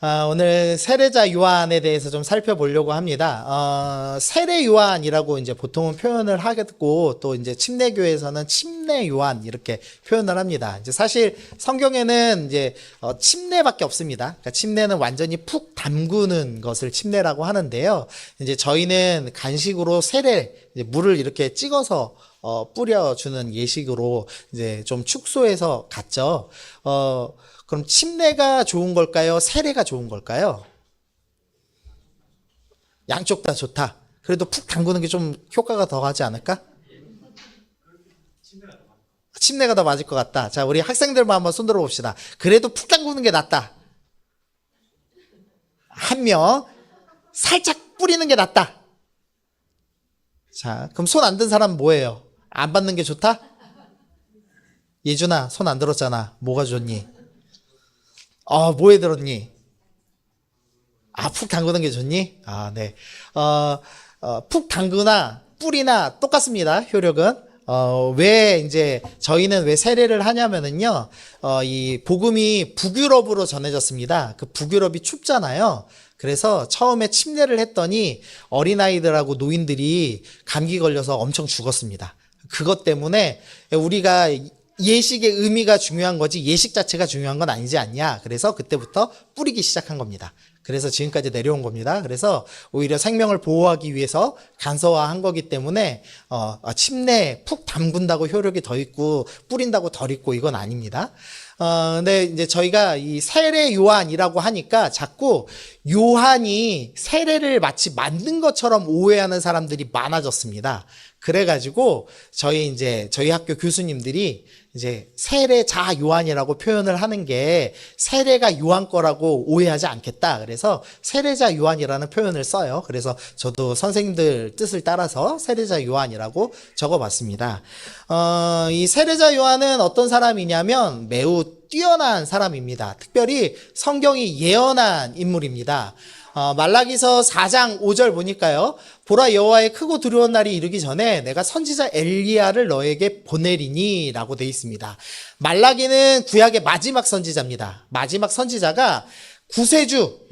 오늘 세례자 요한에 대해서 좀 살펴보려고 합니다. 세례 요한이라고 이제 보통은 표현을 하겠고, 또 이제 침례교에서는 침례 요한 이렇게 표현을 합니다. 이제 사실 성경에는 이제 침례밖에 없습니다. 그러니까 침례는 완전히 푹 담그는 것을 침례라고 하는데요. 이제 저희는 간식으로 세례, 이제 물을 이렇게 찍어서 뿌려주는 예식으로 이제 좀 축소해서 갔죠. 그럼 침례가 좋은 걸까요? 세례가 좋은 걸까요? 양쪽 다 좋다. 그래도 푹 담그는 게 좀 효과가 더 하지 않을까? 침례가 더 맞을 것 같다. 자, 우리 학생들만 한번 손들어 봅시다. 그래도 푹 담그는 게 낫다. 한 명. 살짝 뿌리는 게 낫다. 자, 그럼 손 안 든 사람은 뭐예요? 안 받는 게 좋다? 예준아, 손 안 들었잖아. 뭐가 좋니? 뭐에 들었니? 푹 담그는 게 좋니? 네. 푹 담그나 뿌리나 똑같습니다. 효력은. 왜 이제 저희는 왜 세례를 하냐면은요, 이 복음이 북유럽으로 전해졌습니다. 그 북유럽이 춥잖아요. 그래서 처음에 침례를 했더니 어린아이들하고 노인들이 감기 걸려서 엄청 죽었습니다. 그것 때문에 우리가 예식의 의미가 중요한 거지 예식 자체가 중요한 건 아니지 않냐. 그래서 그때부터 뿌리기 시작한 겁니다. 그래서 지금까지 내려온 겁니다. 그래서 오히려 생명을 보호하기 위해서 간소화한 거기 때문에 침례 푹 담근다고 효력이 더 있고 뿌린다고 덜 있고 이건 아닙니다. 근데 이제 저희가 이 세례 요한이라고 하니까 자꾸 요한이 세례를 마치 만든 것처럼 오해하는 사람들이 많아졌습니다. 그래가지고 저희 학교 교수님들이 이제 세례자 요한이라고 표현을 하는 게 세례가 요한 거라고 오해하지 않겠다. 그래서 세례자 요한이라는 표현을 써요. 그래서 저도 선생님들 뜻을 따라서 세례자 요한이라고 적어봤습니다. 이 세례자 요한은 어떤 사람이냐면 매우 뛰어난 사람입니다. 특별히 성경이 예언한 인물입니다. 말라기서 4장 5절 보니까요. 보라 여호와의 크고 두려운 날이 이르기 전에 내가 선지자 엘리야를 너에게 보내리니 라고 되어 있습니다. 말라기는 구약의 마지막 선지자입니다. 마지막 선지자가 구세주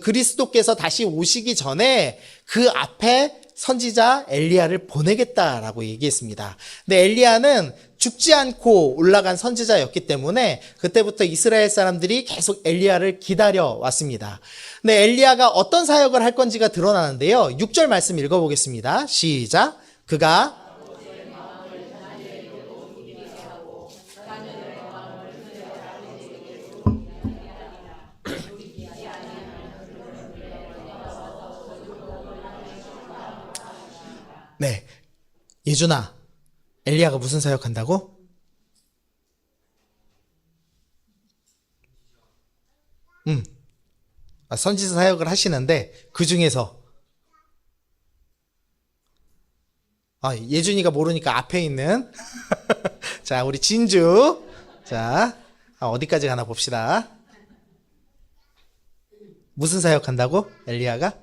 그리스도께서 다시 오시기 전에 그 앞에 선지자 엘리야를 보내겠다라고 얘기했습니다. 근데 엘리야는 죽지 않고 올라간 선지자였기 때문에 그때부터 이스라엘 사람들이 계속 엘리야를 기다려 왔습니다. 근데 엘리야가 어떤 사역을 할 건지가 드러나는데요. 6절 말씀 읽어보겠습니다. 시작. 그가 네, 예준아, 엘리야가 무슨 사역한다고? 선지자 사역을 하시는데 그 중에서 예준이가 모르니까 앞에 있는 자, 우리 진주. 자, 어디까지 가나 봅시다. 무슨 사역한다고? 엘리야가?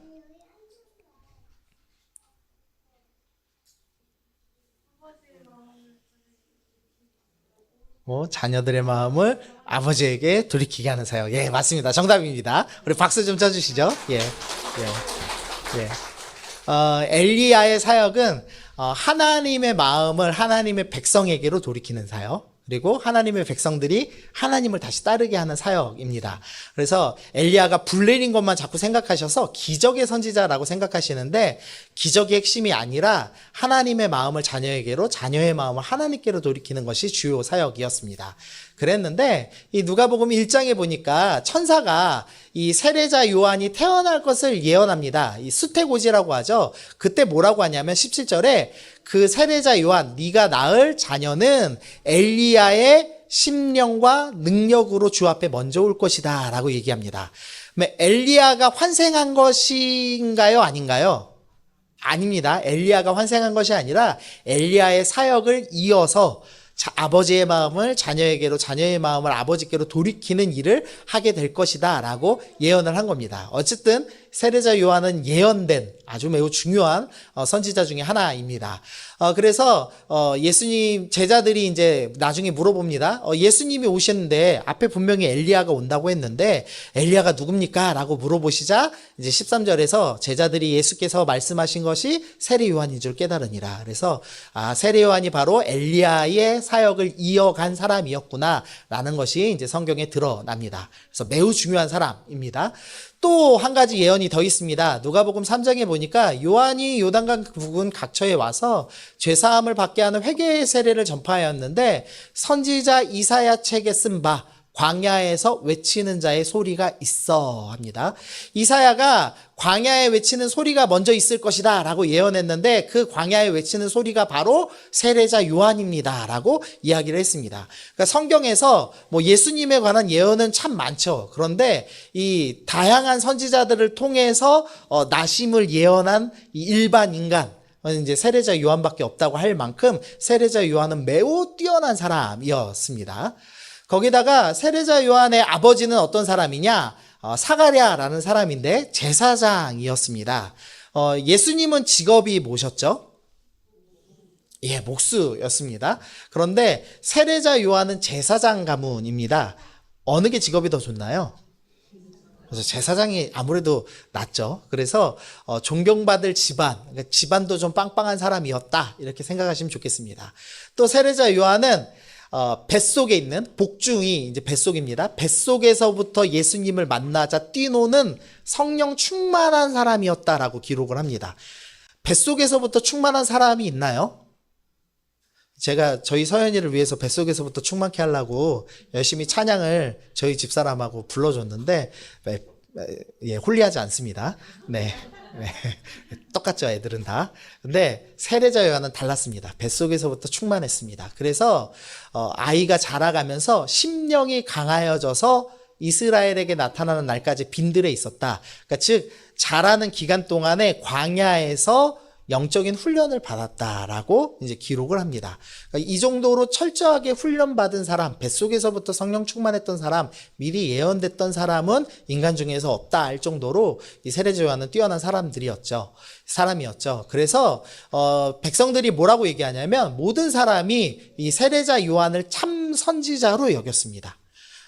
자녀들의 마음을 아버지에게 돌이키게 하는 사역. 예, 맞습니다. 정답입니다. 우리 박수 좀 쳐주시죠. 예. 엘리야의 사역은 하나님의 마음을 하나님의 백성에게로 돌이키는 사역. 그리고 하나님의 백성들이 하나님을 다시 따르게 하는 사역입니다. 그래서 엘리야가 불 내린 것만 자꾸 생각하셔서 기적의 선지자라고 생각하시는데 기적의 핵심이 아니라 하나님의 마음을 자녀에게로, 자녀의 마음을 하나님께로 돌이키는 것이 주요 사역이었습니다. 그랬는데 이 누가복음 1장에 보니까 천사가 이 세례자 요한이 태어날 것을 예언합니다. 이 수태고지라고 하죠. 그때 뭐라고 하냐면 17절에 그 세례자 요한, 네가 낳을 자녀는 엘리야의 심령과 능력으로 주 앞에 먼저 올 것이다 라고 얘기합니다. 엘리야가 환생한 것인가요? 아닌가요? 아닙니다. 엘리야가 환생한 것이 아니라 엘리야의 사역을 이어서 아버지의 마음을 자녀에게로, 자녀의 마음을 아버지께로 돌이키는 일을 하게 될 것이다 라고 예언을 한 겁니다. 어쨌든 세례자 요한은 예언된 아주 매우 중요한 선지자 중에 하나입니다. 그래서 예수님 제자들이 이제 나중에 물어봅니다. 예수님이 오셨는데 앞에 분명히 엘리야가 온다고 했는데 엘리야가 누굽니까? 라고 물어보시자 이제 13절에서 제자들이 예수께서 말씀하신 것이 세례 요한인 줄 깨달으니라. 그래서 세례 요한이 바로 엘리야의 사역을 이어간 사람이었구나 라는 것이 이제 성경에 드러납니다. 그래서 매우 중요한 사람입니다. 또 한 가지 예언이 더 있습니다. 누가복음 3장에 보니까 요한이 요단강 부근 각처에 와서 죄사함을 받게 하는 회개의 세례를 전파하였는데 선지자 이사야 책에 쓴 바 광야에서 외치는 자의 소리가 있어 합니다. 이사야가 광야에 외치는 소리가 먼저 있을 것이다 라고 예언했는데 그 광야에 외치는 소리가 바로 세례자 요한입니다 라고 이야기를 했습니다. 그러니까 성경에서 뭐 예수님에 관한 예언은 참 많죠. 그런데 이 다양한 선지자들을 통해서 나심을 예언한 이 일반 인간 이제 세례자 요한밖에 없다고 할 만큼 세례자 요한은 매우 뛰어난 사람이었습니다. 거기다가 세례자 요한의 아버지는 어떤 사람이냐? 사가랴라는 사람인데 제사장이었습니다. 예수님은 직업이 뭐셨죠? 예, 목수였습니다. 그런데 세례자 요한은 제사장 가문입니다. 어느 게 직업이 더 좋나요? 그래서 제사장이 아무래도 낫죠. 그래서 존경받을 집안, 그러니까 집안도 좀 빵빵한 사람이었다 이렇게 생각하시면 좋겠습니다. 또 세례자 요한은 뱃속에 있는 복중이 이제 뱃속입니다. 뱃속에서부터 예수님을 만나자 뛰노는 성령 충만한 사람이었다라고 기록을 합니다. 뱃속에서부터 충만한 사람이 있나요? 제가 저희 서연이를 위해서 뱃속에서부터 충만케 하려고 열심히 찬양을 저희 집사람하고 불러줬는데 예, 홀리하지 않습니다. 네. 네. 똑같죠, 애들은 다. 근데 세례자 요한은 달랐습니다. 뱃속에서부터 충만했습니다. 그래서 아이가 자라가면서 심령이 강하여져서 이스라엘에게 나타나는 날까지 빈들에 있었다. 그러니까 즉 자라는 기간 동안에 광야에서 영적인 훈련을 받았다라고 이제 기록을 합니다. 그러니까 이 정도로 철저하게 훈련받은 사람, 뱃속에서부터 성령 충만했던 사람, 미리 예언됐던 사람은 인간 중에서 없다 할 정도로 이 세례자 요한은 뛰어난 사람이었죠. 그래서 백성들이 뭐라고 얘기하냐면 모든 사람이 이 세례자 요한을 참 선지자로 여겼습니다.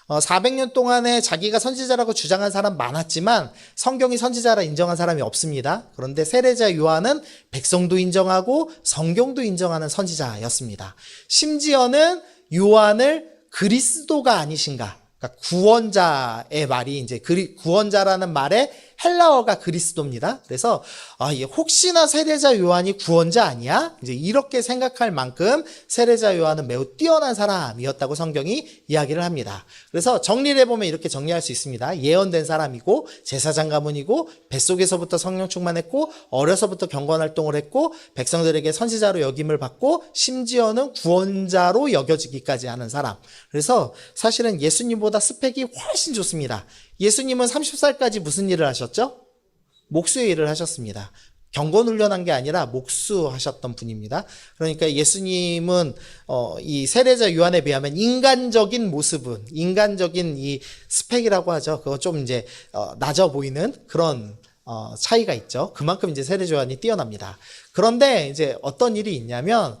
400년 동안에 자기가 선지자라고 주장한 사람 많았지만 성경이 선지자라 인정한 사람이 없습니다. 그런데 세례자 요한은 백성도 인정하고 성경도 인정하는 선지자였습니다. 심지어는 요한을 그리스도가 아니신가? 그러니까 구원자의 말이 이제 구원자라는 말의 헬라어가 그리스도입니다. 그래서 혹시나 세례자 요한이 구원자 아니야? 이제 이렇게 생각할 만큼 세례자 요한은 매우 뛰어난 사람이었다고 성경이 이야기를 합니다. 그래서 정리를 해보면 이렇게 정리할 수 있습니다. 예언된 사람이고 제사장 가문이고 뱃속에서부터 성령 충만했고 어려서부터 경건 활동을 했고 백성들에게 선지자로 여김을 받고 심지어는 구원자로 여겨지기까지 하는 사람. 그래서 사실은 예수님보다 스펙이 훨씬 좋습니다. 예수님은 30살까지 무슨 일을 하셨죠? 목수의 일을 하셨습니다. 경건 훈련한 게 아니라 목수하셨던 분입니다. 그러니까 예수님은 이 세례자 요한에 비하면 인간적인 모습은 인간적인 이 스펙이라고 하죠. 그거 좀 이제 낮아 보이는 그런 차이가 있죠. 그만큼 이제 세례자 요한이 뛰어납니다. 그런데 이제 어떤 일이 있냐면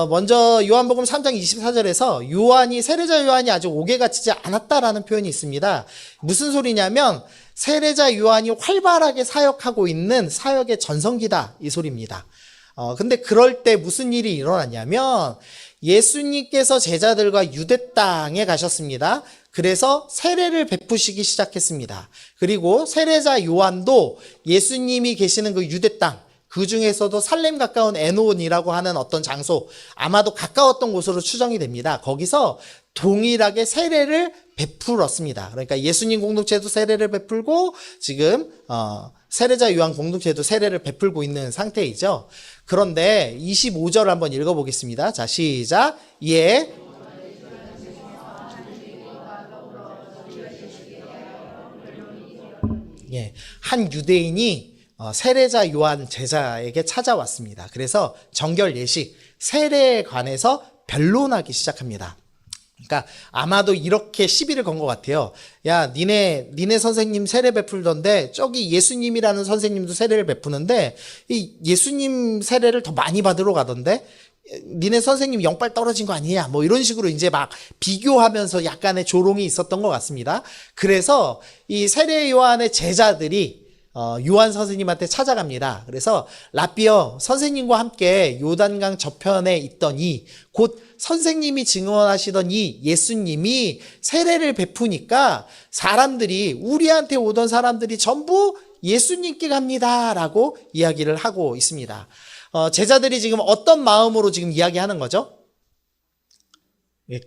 먼저 요한복음 3장 24절에서 요한이 세례자 요한이 아직 옥에 갇히지 않았다라는 표현이 있습니다. 무슨 소리냐면 세례자 요한이 활발하게 사역하고 있는 사역의 전성기다 이 소리입니다. 근데 그럴 때 무슨 일이 일어났냐면 예수님께서 제자들과 유대 땅에 가셨습니다. 그래서 세례를 베푸시기 시작했습니다. 그리고 세례자 요한도 예수님이 계시는 그 유대 땅, 그 중에서도 살렘 가까운 에논이라고 하는 어떤 장소, 아마도 가까웠던 곳으로 추정이 됩니다. 거기서 동일하게 세례를 베풀었습니다. 그러니까 예수님 공동체도 세례를 베풀고 지금 세례자 요한 공동체도 세례를 베풀고 있는 상태이죠. 그런데 25절 한번 읽어보겠습니다. 자, 시작. 예. 예, 한 유대인이 세례자 요한 제자에게 찾아왔습니다. 그래서 정결 예식, 세례에 관해서 변론하기 시작합니다. 그러니까 아마도 이렇게 시비를 건 것 같아요. 야, 니네 선생님 세례 베풀던데 저기 예수님이라는 선생님도 세례를 베푸는데 이 예수님 세례를 더 많이 받으러 가던데 니네 선생님 영빨 떨어진 거 아니냐? 뭐 이런 식으로 이제 막 비교하면서 약간의 조롱이 있었던 것 같습니다. 그래서 이 세례 요한의 제자들이 요한 선생님한테 찾아갑니다. 그래서 라비어 선생님과 함께 요단강 저편에 있던 곧 선생님이 증언하시던 이 예수님이 세례를 베푸니까 사람들이 우리한테 오던 사람들이 전부 예수님께 갑니다라고 이야기를 하고 있습니다. 제자들이 지금 어떤 마음으로 지금 이야기하는 거죠?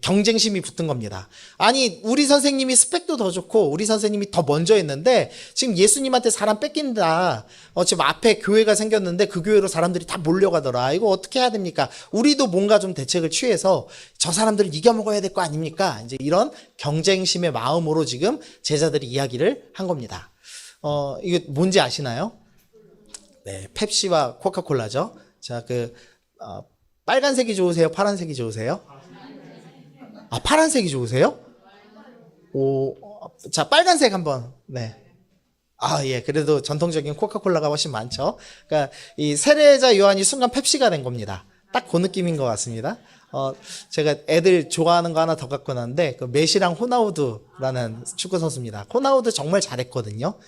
경쟁심이 붙은 겁니다. 아니, 우리 선생님이 스펙도 더 좋고 우리 선생님이 더 먼저 했는데 지금 예수님한테 사람 뺏긴다. 지금 앞에 교회가 생겼는데 그 교회로 사람들이 다 몰려가더라. 이거 어떻게 해야 됩니까? 우리도 뭔가 좀 대책을 취해서 저 사람들을 이겨먹어야 될 거 아닙니까? 이제 이런 경쟁심의 마음으로 지금 제자들이 이야기를 한 겁니다. 이게 뭔지 아시나요? 네, 펩시와 코카콜라죠. 자, 빨간색이 좋으세요? 파란색이 좋으세요? 아, 파란색이 좋으세요? 자, 빨간색 한번. 네. 아, 예. 그래도 전통적인 코카콜라가 훨씬 많죠. 그러니까 이 세례자 요한이 순간 펩시가 된 겁니다. 딱 그 느낌인 것 같습니다. 제가 애들 좋아하는 거 하나 더 갖고 왔는데 메시랑 호나우두라는 축구 선수입니다. 호나우두 정말 잘했거든요.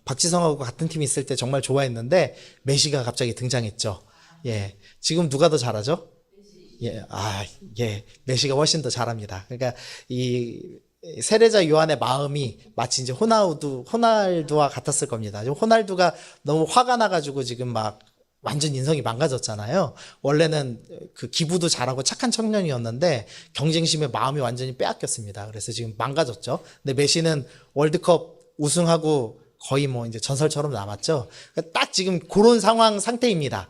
박지성하고 같은 팀 있을 때 정말 좋아했는데 메시가 갑자기 등장했죠. 예. 지금 누가 더 잘하죠? 예, 예, 메시가 훨씬 더 잘합니다. 그러니까 이 세례자 요한의 마음이 마치 이제 호날두와 같았을 겁니다. 호날두가 너무 화가 나가지고 지금 막 완전 인성이 망가졌잖아요. 원래는 그 기부도 잘하고 착한 청년이었는데 경쟁심에 마음이 완전히 빼앗겼습니다. 그래서 지금 망가졌죠. 근데 메시는 월드컵 우승하고 거의 뭐 이제 전설처럼 남았죠. 딱 지금 그런 상태입니다.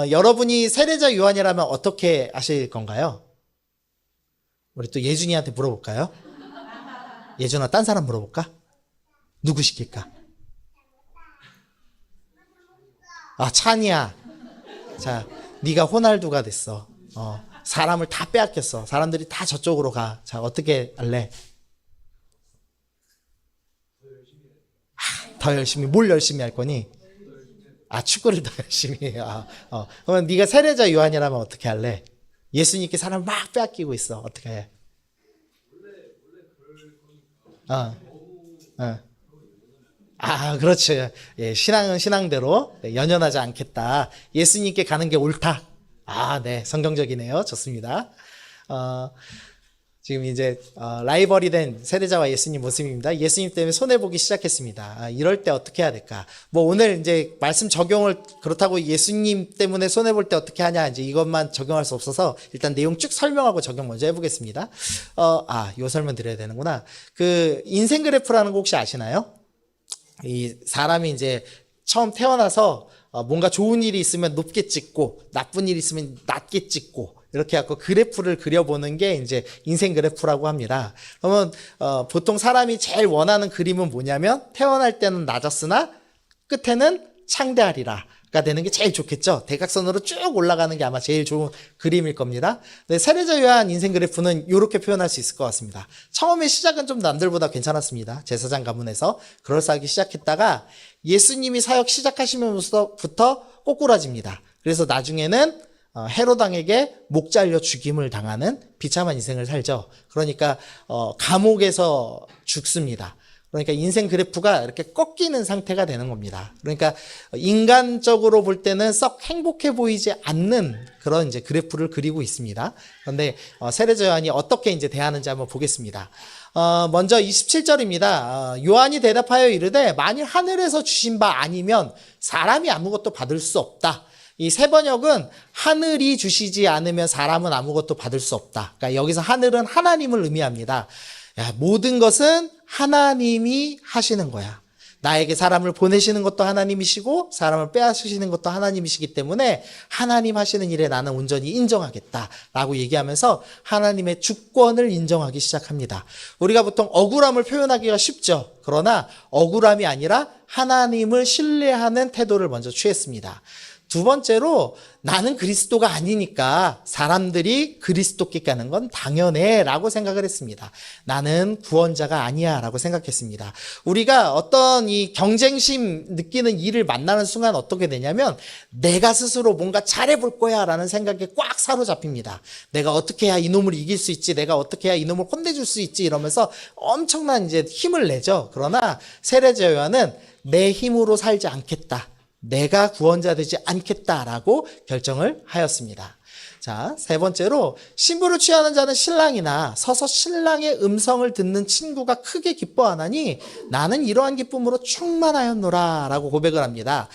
여러분이 세례자 요한이라면 어떻게 하실 건가요? 우리 또 예준이한테 물어볼까요? 예준아, 딴 사람 물어볼까? 누구 시킬까? 찬이야. 자, 네가 호날두가 됐어. 사람을 다 빼앗겼어. 사람들이 다 저쪽으로 가. 자, 어떻게 할래? 더 열심히, 뭘 열심히 할 거니? 축구를 더 열심히 해요. 그러면 네가 세례자 요한이라면 어떻게 할래? 예수님께 사람을 막 빼앗기고 있어. 어떻게 해? 그렇죠. 예, 신앙은 신앙대로 연연하지 않겠다. 예수님께 가는 게 옳다. 네, 성경적이네요. 좋습니다. 지금 이제 라이벌이 된 세례자와 예수님 모습입니다. 예수님 때문에 손해보기 시작했습니다. 이럴 때 어떻게 해야 될까? 뭐 오늘 이제 말씀 적용을 그렇다고 예수님 때문에 손해볼 때 어떻게 하냐 이제 이것만 적용할 수 없어서 일단 내용 쭉 설명하고 적용 먼저 해보겠습니다. 요 설명 드려야 되는구나. 그 인생 그래프라는 거 혹시 아시나요? 이 사람이 이제 처음 태어나서 뭔가 좋은 일이 있으면 높게 찍고 나쁜 일이 있으면 낮게 찍고 이렇게 해갖고 그래프를 그려보는 게 이제 인생 그래프라고 합니다. 그러면 보통 사람이 제일 원하는 그림은 뭐냐면 태어날 때는 낮았으나 끝에는 창대하리라가 되는 게 제일 좋겠죠. 대각선으로 쭉 올라가는 게 아마 제일 좋은 그림일 겁니다. 네, 세례자 요한 인생 그래프는 이렇게 표현할 수 있을 것 같습니다. 처음에 시작은 좀 남들보다 괜찮았습니다. 제사장 가문에서 그럴싸하게 시작했다가 예수님이 사역 시작하시면서부터 꼬꾸라집니다. 그래서 나중에는 헤롯 왕에게 목 잘려 죽임을 당하는 비참한 인생을 살죠. 그러니까 감옥에서 죽습니다. 그러니까 인생 그래프가 이렇게 꺾이는 상태가 되는 겁니다. 그러니까 인간적으로 볼 때는 썩 행복해 보이지 않는 그런 이제 그래프를 그리고 있습니다. 그런데 세례자 요한이 어떻게 이제 대하는지 한번 보겠습니다. 먼저 27절입니다. 요한이 대답하여 이르되 만일 하늘에서 주신 바 아니면 사람이 아무것도 받을 수 없다. 이 세 번역은 하늘이 주시지 않으면 사람은 아무것도 받을 수 없다. 그러니까 여기서 하늘은 하나님을 의미합니다. 모든 것은 하나님이 하시는 거야. 나에게 사람을 보내시는 것도 하나님이시고 사람을 빼앗으시는 것도 하나님이시기 때문에 하나님 하시는 일에 나는 온전히 인정하겠다라고 얘기하면서 하나님의 주권을 인정하기 시작합니다. 우리가 보통 억울함을 표현하기가 쉽죠. 그러나 억울함이 아니라 하나님을 신뢰하는 태도를 먼저 취했습니다. 두 번째로 나는 그리스도가 아니니까 사람들이 그리스도께 가는 건 당연해 라고 생각을 했습니다. 나는 구원자가 아니야 라고 생각했습니다. 우리가 어떤 이 경쟁심 느끼는 일을 만나는 순간 어떻게 되냐면 내가 스스로 뭔가 잘해볼 거야 라는 생각에 꽉 사로잡힙니다. 내가 어떻게 해야 이놈을 이길 수 있지, 내가 어떻게 해야 이놈을 혼내줄 수 있지 이러면서 엄청난 이제 힘을 내죠. 그러나 세례자 요한은 내 힘으로 살지 않겠다, 내가 구원자 되지 않겠다라고 결정을 하였습니다. 자, 세 번째로 신부를 취하는 자는 신랑이나 서서 신랑의 음성을 듣는 친구가 크게 기뻐하나니 나는 이러한 기쁨으로 충만하였노라 라고 고백을 합니다.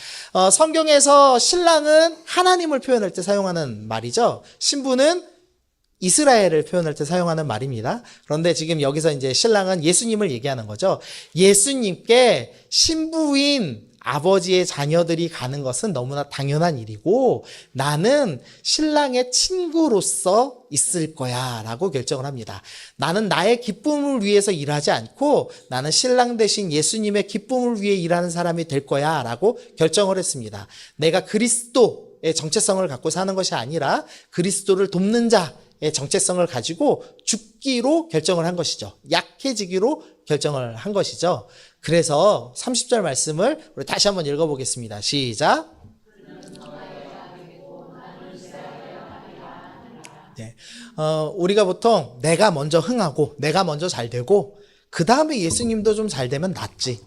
성경에서 신랑은 하나님을 표현할 때 사용하는 말이죠. 신부는 이스라엘을 표현할 때 사용하는 말입니다. 그런데 지금 여기서 이제 신랑은 예수님을 얘기하는 거죠. 예수님께 신부인 아버지의 자녀들이 가는 것은 너무나 당연한 일이고 나는 신랑의 친구로서 있을 거야 라고 결정을 합니다. 나는 나의 기쁨을 위해서 일하지 않고 나는 신랑 대신 예수님의 기쁨을 위해 일하는 사람이 될 거야 라고 결정을 했습니다. 내가 그리스도의 정체성을 갖고 사는 것이 아니라 그리스도를 돕는 자의 정체성을 가지고 죽기로 결정을 한 것이죠. 약해지기로 결정을 한 것이죠. 그래서 30절 말씀을 우리 다시 한번 읽어보겠습니다. 시작. 네. 우리가 보통 내가 먼저 흥하고 내가 먼저 잘 되고 그 다음에 예수님도 좀 잘 되면 낫지.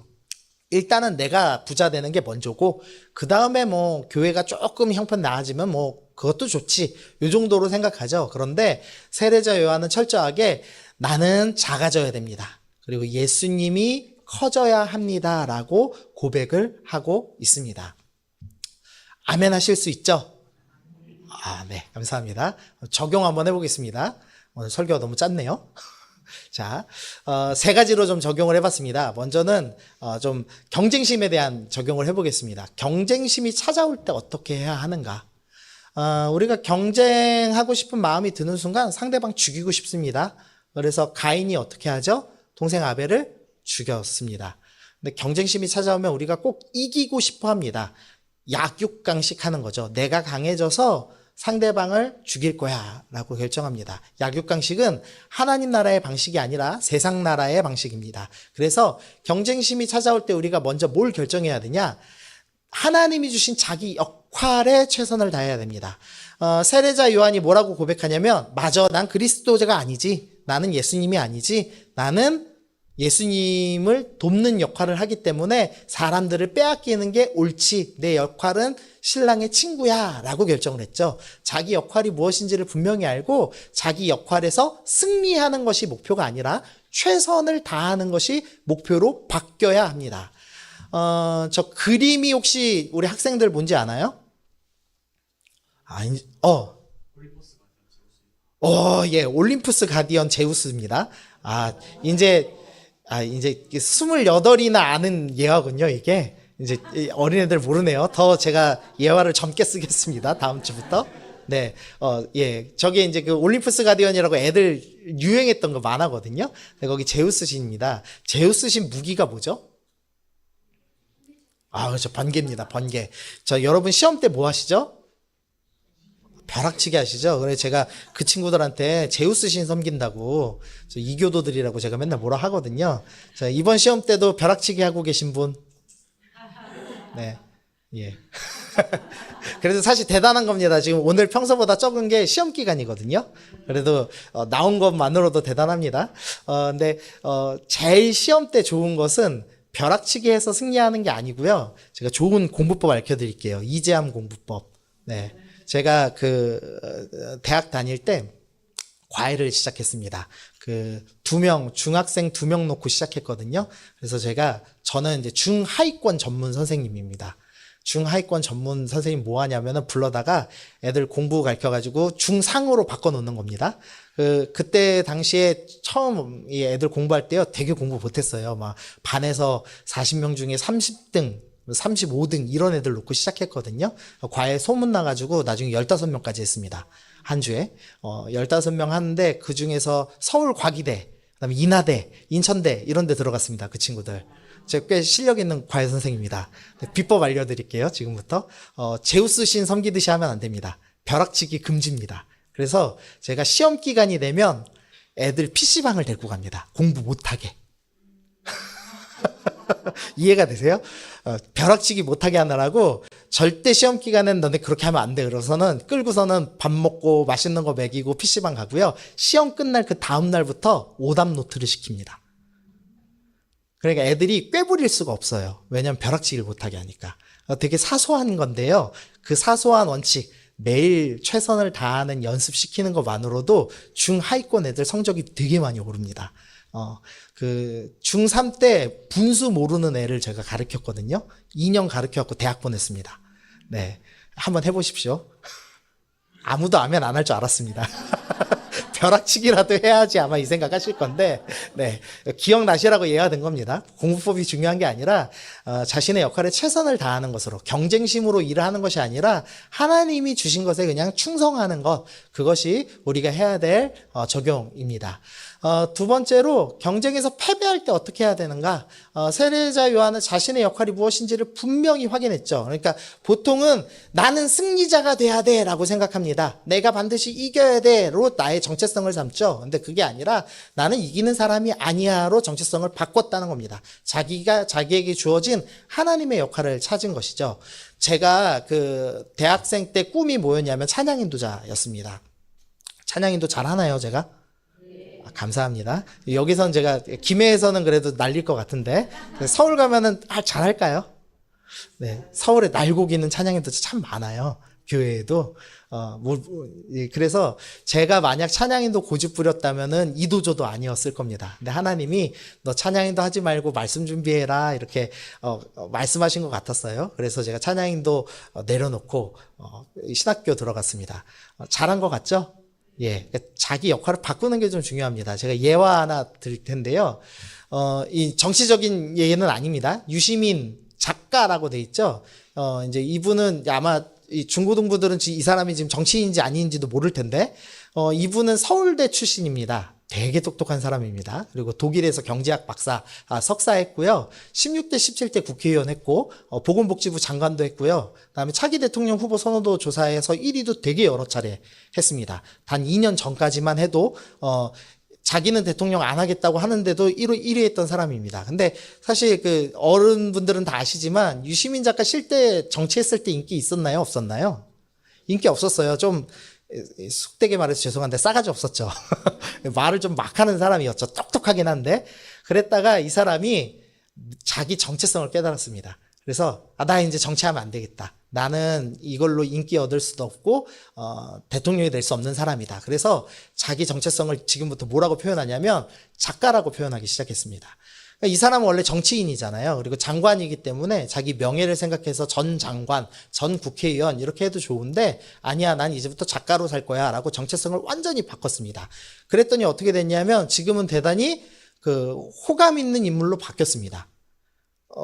일단은 내가 부자 되는 게 먼저고 그 다음에 뭐 교회가 조금 형편 나아지면 뭐 그것도 좋지. 이 정도로 생각하죠. 그런데 세례자 요한은 철저하게 나는 작아져야 됩니다. 그리고 예수님이 커져야 합니다 라고 고백을 하고 있습니다. 아멘 하실 수 있죠? 네, 감사합니다. 적용 한번 해보겠습니다. 오늘 설교가 너무 짧네요. 자, 세 가지로 좀 적용을 해봤습니다. 먼저는 좀 경쟁심에 대한 적용을 해보겠습니다. 경쟁심이 찾아올 때 어떻게 해야 하는가? 우리가 경쟁하고 싶은 마음이 드는 순간 상대방 죽이고 싶습니다. 그래서 가인이 어떻게 하죠? 동생 아벨을 죽였습니다. 근데 경쟁심이 찾아오면 우리가 꼭 이기고 싶어 합니다. 약육강식 하는 거죠. 내가 강해져서 상대방을 죽일 거야 라고 결정합니다. 약육강식은 하나님 나라의 방식이 아니라 세상 나라의 방식입니다. 그래서 경쟁심이 찾아올 때 우리가 먼저 뭘 결정해야 되냐? 하나님이 주신 자기 역할에 최선을 다해야 됩니다. 세례자 요한이 뭐라고 고백하냐면 맞아, 난 그리스도자가 아니지, 나는 예수님이 아니지, 나는 예수님을 돕는 역할을 하기 때문에 사람들을 빼앗기는 게 옳지, 내 역할은 신랑의 친구야 라고 결정을 했죠. 자기 역할이 무엇인지를 분명히 알고 자기 역할에서 승리하는 것이 목표가 아니라 최선을 다하는 것이 목표로 바뀌어야 합니다. 저 그림이 혹시 우리 학생들 뭔지 아나요? 예, 올림푸스 가디언 제우스입니다. 이제 28이나 아는 예화군요, 이게. 이제 어린애들 모르네요. 더 제가 예화를 젊게 쓰겠습니다. 다음 주부터. 네, 예. 저게 이제 그 올림푸스 가디언이라고 애들 유행했던 거 만화거든요. 네, 거기 제우스 신입니다. 제우스 신 무기가 뭐죠? 그렇죠. 번개입니다. 번개. 여러분 시험 때 뭐 하시죠? 벼락치기 하시죠? 그래서 제가 그 친구들한테 제우스 신 섬긴다고, 이교도들이라고 제가 맨날 뭐라 하거든요. 자, 이번 시험 때도 벼락치기 하고 계신 분? 네. 예. 그래도 사실 대단한 겁니다. 지금 오늘 평소보다 적은 게 시험 기간이거든요. 그래도, 나온 것만으로도 대단합니다. 근데, 제일 시험 때 좋은 것은 벼락치기 해서 승리하는 게 아니고요. 제가 좋은 공부법 알려드릴게요. 이재함 공부법. 네. 제가 대학 다닐 때 과외를 시작했습니다. 중학생 2명 놓고 시작했거든요. 그래서 저는 이제 중하위권 전문 선생님입니다. 중하위권 전문 선생님 뭐 하냐면은 불러다가 애들 공부 가르쳐가지고 중상으로 바꿔놓는 겁니다. 그때 당시에 처음 이 애들 공부할 때요, 되게 공부 못했어요. 막 반에서 40명 중에 30등, 35등 이런 애들 놓고 시작했거든요. 과외 소문 나가지고 나중에 15명까지 했습니다. 한 주에. 15명 하는데 그 중에서 서울 과기대 그다음에 인하대, 인천대 이런 데 들어갔습니다. 그 친구들. 제가 꽤 실력 있는 과외 선생님입니다. 비법 알려드릴게요. 지금부터. 제우스 신 섬기듯이 하면 안 됩니다. 벼락치기 금지입니다. 그래서 제가 시험 기간이 되면 애들 PC방을 데리고 갑니다. 공부 못하게. 이해가 되세요? 벼락치기 못하게 하느라고 절대 시험 기간엔 너네 그렇게 하면 안 돼. 그래서는 끌고서는 밥 먹고 맛있는 거 먹이고 PC방 가고요. 시험 끝날 그 다음 날부터 오답 노트를 시킵니다. 그러니까 애들이 꾀부릴 수가 없어요. 왜냐하면 벼락치기를 못하게 하니까. 되게 사소한 건데요. 그 사소한 원칙, 매일 최선을 다하는 연습시키는 것만으로도 중하위권 애들 성적이 되게 많이 오릅니다. 그 중3 때 분수 모르는 애를 제가 가르쳤거든요. 2년 가르쳐갖고 대학 보냈습니다. 네. 한번 해보십시오. 아무도 하면 안 할 줄 알았습니다. 벼락치기라도 해야지 아마 이 생각하실 건데, 네, 기억나시라고 이해가 된 겁니다. 공부법이 중요한 게 아니라 자신의 역할에 최선을 다하는 것으로 경쟁심으로 일을 하는 것이 아니라 하나님이 주신 것에 그냥 충성하는 것, 그것이 우리가 해야 될 적용입니다. 두 번째로 경쟁에서 패배할 때 어떻게 해야 되는가? 세례자 요한은 자신의 역할이 무엇인지를 분명히 확인했죠. 그러니까 보통은 나는 승리자가 돼야 돼 라고 생각합니다. 내가 반드시 이겨야 돼로 나의 정체성을 삼죠. 근데 그게 아니라 나는 이기는 사람이 아니야로 정체성을 바꿨다는 겁니다. 자기에게 주어진 하나님의 역할을 찾은 것이죠. 제가 그 대학생 때 꿈이 뭐였냐면 찬양 인도자였습니다. 찬양 인도 잘하나요, 제가? 감사합니다. 여기선 제가 김해에서는 그래도 날릴 것 같은데 서울 가면은 잘할까요? 네, 서울에 날고기는 찬양인도 참 많아요. 교회에도. 그래서 제가 만약 찬양인도 고집 부렸다면은 이도저도 아니었을 겁니다. 근데 하나님이 너 찬양인도 하지 말고 말씀 준비해라 이렇게 말씀하신 것 같았어요. 그래서 제가 찬양인도 내려놓고 신학교 들어갔습니다. 잘한 것 같죠? 예, 자기 역할을 바꾸는 게 좀 중요합니다. 제가 예화 하나 드릴 텐데요. 이 정치적인 예는 아닙니다. 유시민 작가라고 돼 있죠. 이제 이분은 아마 이 중고등부들은 이 사람이 지금 정치인인지 아닌지도 모를 텐데, 이분은 서울대 출신입니다. 되게 똑똑한 사람입니다. 그리고 독일에서 경제학 박사, 석사했고요. 16대, 17대 국회의원 했고, 보건복지부 장관도 했고요. 그다음에 차기 대통령 후보 선호도 조사에서 1위도 되게 여러 차례 했습니다. 단 2년 전까지만 해도, 자기는 대통령 안 하겠다고 하는데도 1위 했던 사람입니다. 근데 사실 그 어른분들은 다 아시지만 유시민 작가 실제 정치했을 때 인기 있었나요? 없었나요? 인기 없었어요. 좀 속되게 말해서 죄송한데 싸가지 없었죠. 말을 좀 막 하는 사람이었죠. 똑똑하긴 한데. 그랬다가 이 사람이 자기 정체성을 깨달았습니다. 그래서 나 이제 정치하면 안 되겠다. 나는 이걸로 인기 얻을 수도 없고 대통령이 될 수 없는 사람이다. 그래서 자기 정체성을 지금부터 뭐라고 표현하냐면 작가라고 표현하기 시작했습니다. 이 사람은 원래 정치인이잖아요. 그리고 장관이기 때문에 자기 명예를 생각해서 전 장관, 전 국회의원 이렇게 해도 좋은데 아니야, 난 이제부터 작가로 살 거야 라고 정체성을 완전히 바꿨습니다. 그랬더니 어떻게 됐냐면 지금은 대단히 그 호감 있는 인물로 바뀌었습니다.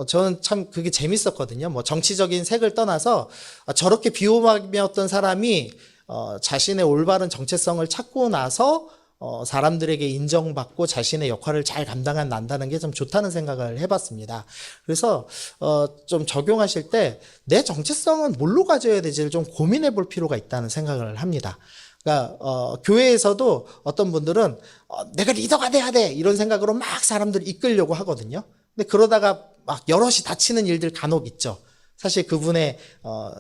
저는 참 그게 재밌었거든요. 뭐 정치적인 색을 떠나서 저렇게 비호감이었던 사람이 자신의 올바른 정체성을 찾고 나서 사람들에게 인정받고 자신의 역할을 잘 감당한다는 게 좀 좋다는 생각을 해봤습니다. 그래서 좀 적용하실 때 내 정체성은 뭘로 가져야 되지를 좀 고민해 볼 필요가 있다는 생각을 합니다. 그러니까 교회에서도 어떤 분들은 내가 리더가 돼야 돼 이런 생각으로 막 사람들을 이끌려고 하거든요. 근데 그러다가 막 여럿이 다치는 일들 간혹 있죠. 사실 그분의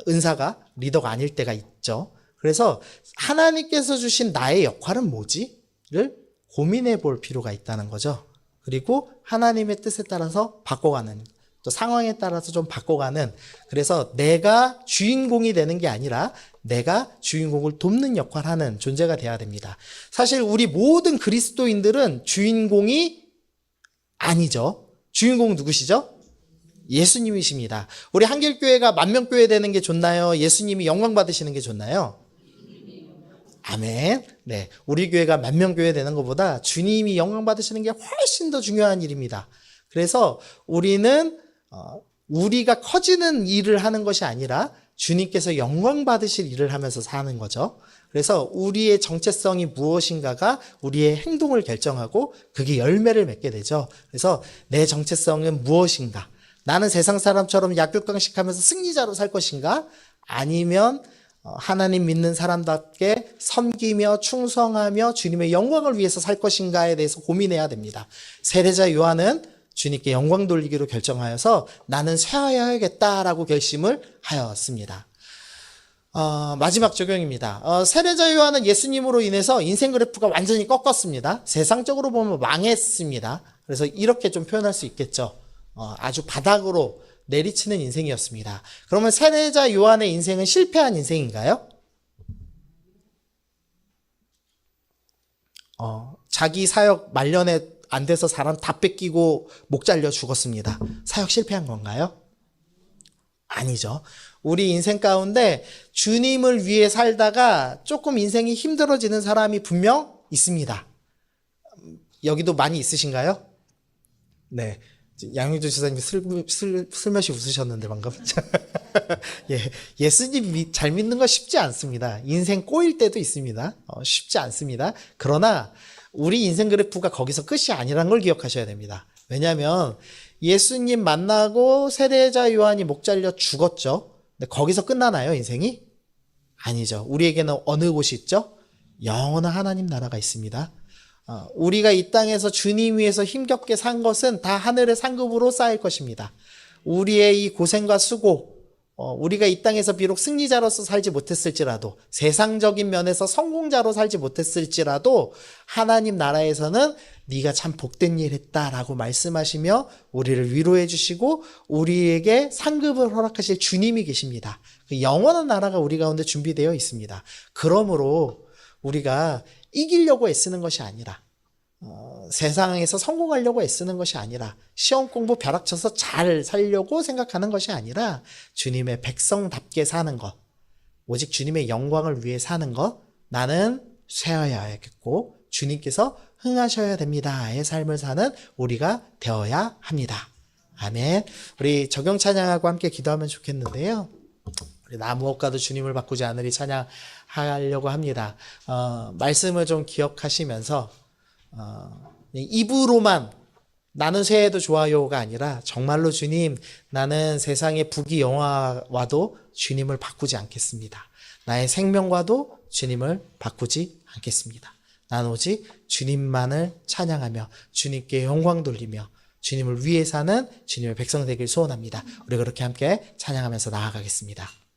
은사가 리더가 아닐 때가 있죠. 그래서 하나님께서 주신 나의 역할은 뭐지? 를 고민해 볼 필요가 있다는 거죠. 그리고 하나님의 뜻에 따라서 바꿔가는, 또 상황에 따라서 좀 바꿔가는, 그래서 내가 주인공이 되는 게 아니라 내가 주인공을 돕는 역할을 하는 존재가 돼야 됩니다. 사실 우리 모든 그리스도인들은 주인공이 아니죠. 주인공 누구시죠? 예수님이십니다. 우리 한길교회가 만명교회 되는 게 좋나요? 예수님이 영광 받으시는 게 좋나요? 아멘. 네, 우리 교회가 만명교회 되는 것보다 주님이 영광 받으시는 게 훨씬 더 중요한 일입니다. 그래서 우리는 우리가 커지는 일을 하는 것이 아니라 주님께서 영광 받으실 일을 하면서 사는 거죠. 그래서 우리의 정체성이 무엇인가가 우리의 행동을 결정하고 그게 열매를 맺게 되죠. 그래서 내 정체성은 무엇인가? 나는 세상 사람처럼 약육강식하면서 승리자로 살 것인가? 아니면 하나님 믿는 사람답게 섬기며 충성하며 주님의 영광을 위해서 살 것인가에 대해서 고민해야 됩니다. 세례자 요한은 주님께 영광 돌리기로 결정하여서 나는 쇠하여야겠다라고 결심을 하였습니다. 마지막 적용입니다. 세례자 요한은 예수님으로 인해서 인생 그래프가 완전히 꺾었습니다. 세상적으로 보면 망했습니다. 그래서 이렇게 좀 표현할 수 있겠죠. 아주 바닥으로 내리치는 인생이었습니다. 그러면 세례자 요한의 인생은 실패한 인생인가요? 자기 사역 말년에 안 돼서 사람 다 뺏기고 목 잘려 죽었습니다. 사역 실패한 건가요? 아니죠. 우리 인생 가운데 주님을 위해 살다가 조금 인생이 힘들어지는 사람이 분명 있습니다. 여기도 많이 있으신가요? 네. 양효주 지사님이 슬며시 웃으셨는데 방금. 예수님 잘 믿는 거 쉽지 않습니다. 인생 꼬일 때도 있습니다. 쉽지 않습니다. 그러나 우리 인생 그래프가 거기서 끝이 아니라는 걸 기억하셔야 됩니다. 왜냐하면 예수님 만나고 세례자 요한이 목 잘려 죽었죠. 근데 거기서 끝나나요, 인생이? 아니죠. 우리에게는 어느 곳이 있죠? 영원한 하나님 나라가 있습니다. 우리가 이 땅에서 주님 위해서 힘겹게 산 것은 다 하늘의 상급으로 쌓일 것입니다. 우리의 이 고생과 수고, 우리가 이 땅에서 비록 승리자로서 살지 못했을지라도, 세상적인 면에서 성공자로 살지 못했을지라도 하나님 나라에서는 네가 참 복된 일 했다라고 말씀하시며 우리를 위로해 주시고 우리에게 상급을 허락하실 주님이 계십니다. 그 영원한 나라가 우리 가운데 준비되어 있습니다. 그러므로 우리가 이기려고 애쓰는 것이 아니라 세상에서 성공하려고 애쓰는 것이 아니라 시험 공부 벼락 쳐서 잘 살려고 생각하는 것이 아니라 주님의 백성답게 사는 것, 오직 주님의 영광을 위해 사는 것, 나는 쇠하여야겠고 주님께서 흥하셔야 됩니다의 삶을 사는 우리가 되어야 합니다. 아멘. 우리 적용 찬양하고 함께 기도하면 좋겠는데요. 우리 나 무엇과도 주님을 바꾸지 않으리 찬양하려고 합니다. 말씀을 좀 기억하시면서 입으로만 나는 쇠해도 좋아요가 아니라 정말로 주님, 나는 세상의 부귀 영화와도 주님을 바꾸지 않겠습니다. 나의 생명과도 주님을 바꾸지 않겠습니다. 난 오직 주님만을 찬양하며 주님께 영광 돌리며 주님을 위해 사는 주님의 백성 되길 소원합니다. 우리 그렇게 함께 찬양하면서 나아가겠습니다.